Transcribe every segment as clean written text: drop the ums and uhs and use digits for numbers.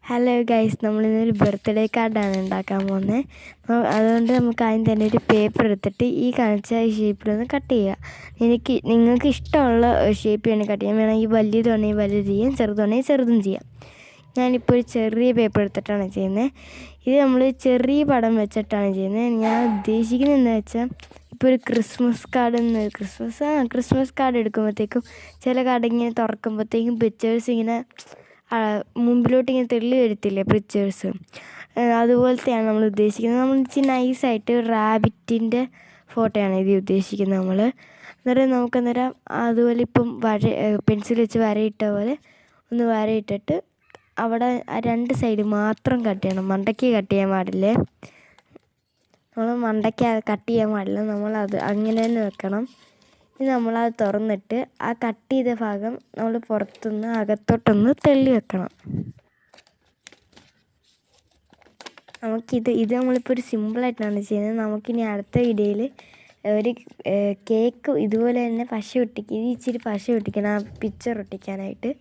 Hello guys, നമ്മളിന്നൊരു birthday കാർഡാണ് ഉണ്ടാക്കാൻ പോകുന്നത്. അതുകൊണ്ട് നമുക്ക് ആദ്യം തന്നെ ഒരു പേപ്പർ എടുത്തിട്ട് ഈ കാണിച്ച ഷേപ്പിലൊന്ന് കട്ട് ചെയ്യുക. നിങ്ങൾക്ക് ഇഷ്ടമുള്ള ഷേപ്പ് വേണമെങ്കിൽ കട്ട് ചെയ്യാം. വേണമെങ്കിൽ വലിയതാണെങ്കിൽ വലുത് ചെയ്യാം, ചെറുതാണെങ്കിൽ ചെറുതും ചെയ്യാം. ഞാനിപ്പോൾ ഒരു ചെറിയ പേപ്പർ എടുത്തിട്ടാണ് ചെയ്യുന്നത്. ഇത് നമ്മൾ ചെറിയ പടം വെച്ചിട്ടാണ് ചെയ്യുന്നത്. ഞാൻ ഉദ്ദേശിക്കുന്നത് എന്താ വെച്ചാൽ, ഇപ്പോൾ ഒരു ക്രിസ്മസ് കാർഡ് എടുക്കുമ്പോഴത്തേക്കും ചില കാർഡ് ഇങ്ങനെ തുറക്കുമ്പോഴത്തേക്കും പിക്ചേഴ്സ് ഇങ്ങനെ മുമ്പിലോട്ട് ഇങ്ങനെ തെള്ളി വരത്തില്ലേ പിക്ചേഴ്സ്, അതുപോലത്തെയാണ് നമ്മൾ ഉദ്ദേശിക്കുന്നത്. നമ്മൾ ഇച്ചിരി നൈസായിട്ട് റാബിറ്റിൻ്റെ ഫോട്ടോയാണ് ഇത് ഉദ്ദേശിക്കുന്നത് നമ്മൾ. നമുക്കന്നേരം അതുപോലെ ഇപ്പം പെൻസിൽ വെച്ച് വരയിട്ട പോലെ ഒന്ന് വരയിട്ടിട്ട് അവിടെ രണ്ട് സൈഡ് മാത്രം കട്ട് ചെയ്യണം. മണ്ടയ്ക്ക് കട്ട് ചെയ്യാൻ പാടില്ലേ. നമ്മൾ മണ്ടയ്ക്ക് കട്ട് ചെയ്യാൻ പാടില്ല. നമ്മളത് അങ്ങനെ തന്നെ വെക്കണം. ഇനി നമ്മളത് തുറന്നിട്ട് ആ കട്ട് ചെയ്ത ഭാഗം നമ്മൾ പുറത്തുനിന്ന് അകത്തോട്ടൊന്ന് തെള്ളി വെക്കണം. ഇത് നമ്മളിപ്പോൾ ഒരു സിമ്പിളായിട്ടാണ് ചെയ്യുന്നത്. നമുക്കിനി അടുത്ത വീഡിയോയിൽ ഒരു കേക്ക് ഇതുപോലെ തന്നെ ഇത് ഇച്ചിരി പശ ഒട്ടിക്കണം, ആ പിക്ചർ ഒട്ടിക്കാനായിട്ട്.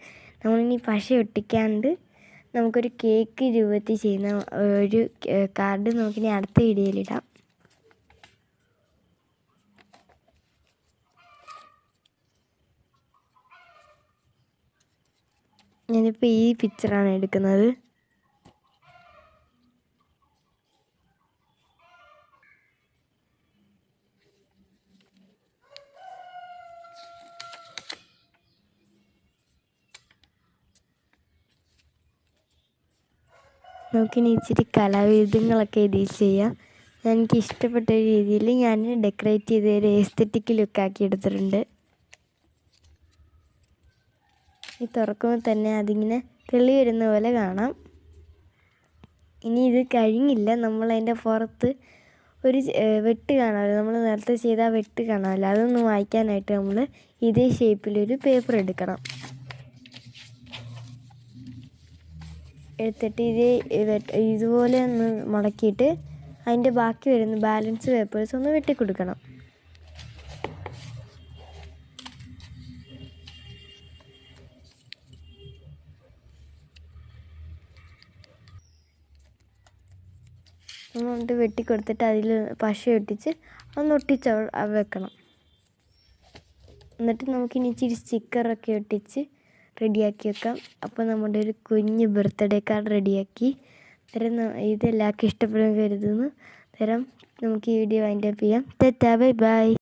നമ്മളിനി പശ ഒട്ടിക്കാണ്ട് നമുക്കൊരു കേക്ക് രൂപത്തിൽ ചെയ്യുന്ന ഒരു കാർഡ് നമുക്കിനി അടുത്ത വീഡിയോയിലിടാം. ഞാനിപ്പോൾ ഈ പിക്ചറാണ് എടുക്കുന്നത്. നമുക്കിനി ഇച്ചിരി കലാവിരുദ്ധങ്ങളൊക്കെ ഇതിൽ ചെയ്യാം. എനിക്ക് ഇഷ്ടപ്പെട്ട രീതിയിൽ ഞാൻ ഡെക്കറേറ്റ് ചെയ്ത് ഒരു എസ്തെറ്റിക് ലുക്കാക്കി എടുത്തിട്ടുണ്ട്. ഈ തുറക്കുമ്പോൾ തന്നെ അതിങ്ങനെ തെളി വരുന്ന പോലെ കാണാം. ഇനി ഇത് കഴിഞ്ഞില്ല, നമ്മളതിൻ്റെ പുറത്ത് ഒരു വെട്ട് കാണാമല്ലോ, നമ്മൾ നേരത്തെ ചെയ്ത ആ വെട്ട് കാണാമല്ലോ, അതൊന്ന് വായിക്കാനായിട്ട് നമ്മൾ ഇതേ ഷേപ്പിലൊരു പേപ്പർ എടുത്തിട്ട് ഇതുപോലെ ഒന്ന് മടക്കിയിട്ട് അതിൻ്റെ ബാക്കി വരുന്ന ബാലൻസ് പേപ്പേഴ്സ് ഒന്ന് വെട്ടിക്കൊടുക്കണം. നമ്മൾ വെട്ടിക്കൊടുത്തിട്ട് അതിൽ പശ ഒട്ടിച്ച് ഒന്ന് വെക്കണം. എന്നിട്ട് നമുക്കിനി ഇച്ചിരി സ്റ്റിക്കറൊക്കെ ഒട്ടിച്ച് റെഡിയാക്കി വെക്കാം. അപ്പോൾ നമ്മുടെ ഒരു കുഞ്ഞ് ബർത്ത്ഡേ കാർഡ് റെഡിയാക്കി. ഇതെല്ലാവർക്കും ഇഷ്ടപ്പെടുമെന്ന് കരുതുന്നു. നമുക്ക് ഈ വീഡിയോ വൈൻഡപ്പ് ചെയ്യാം. Bye bye.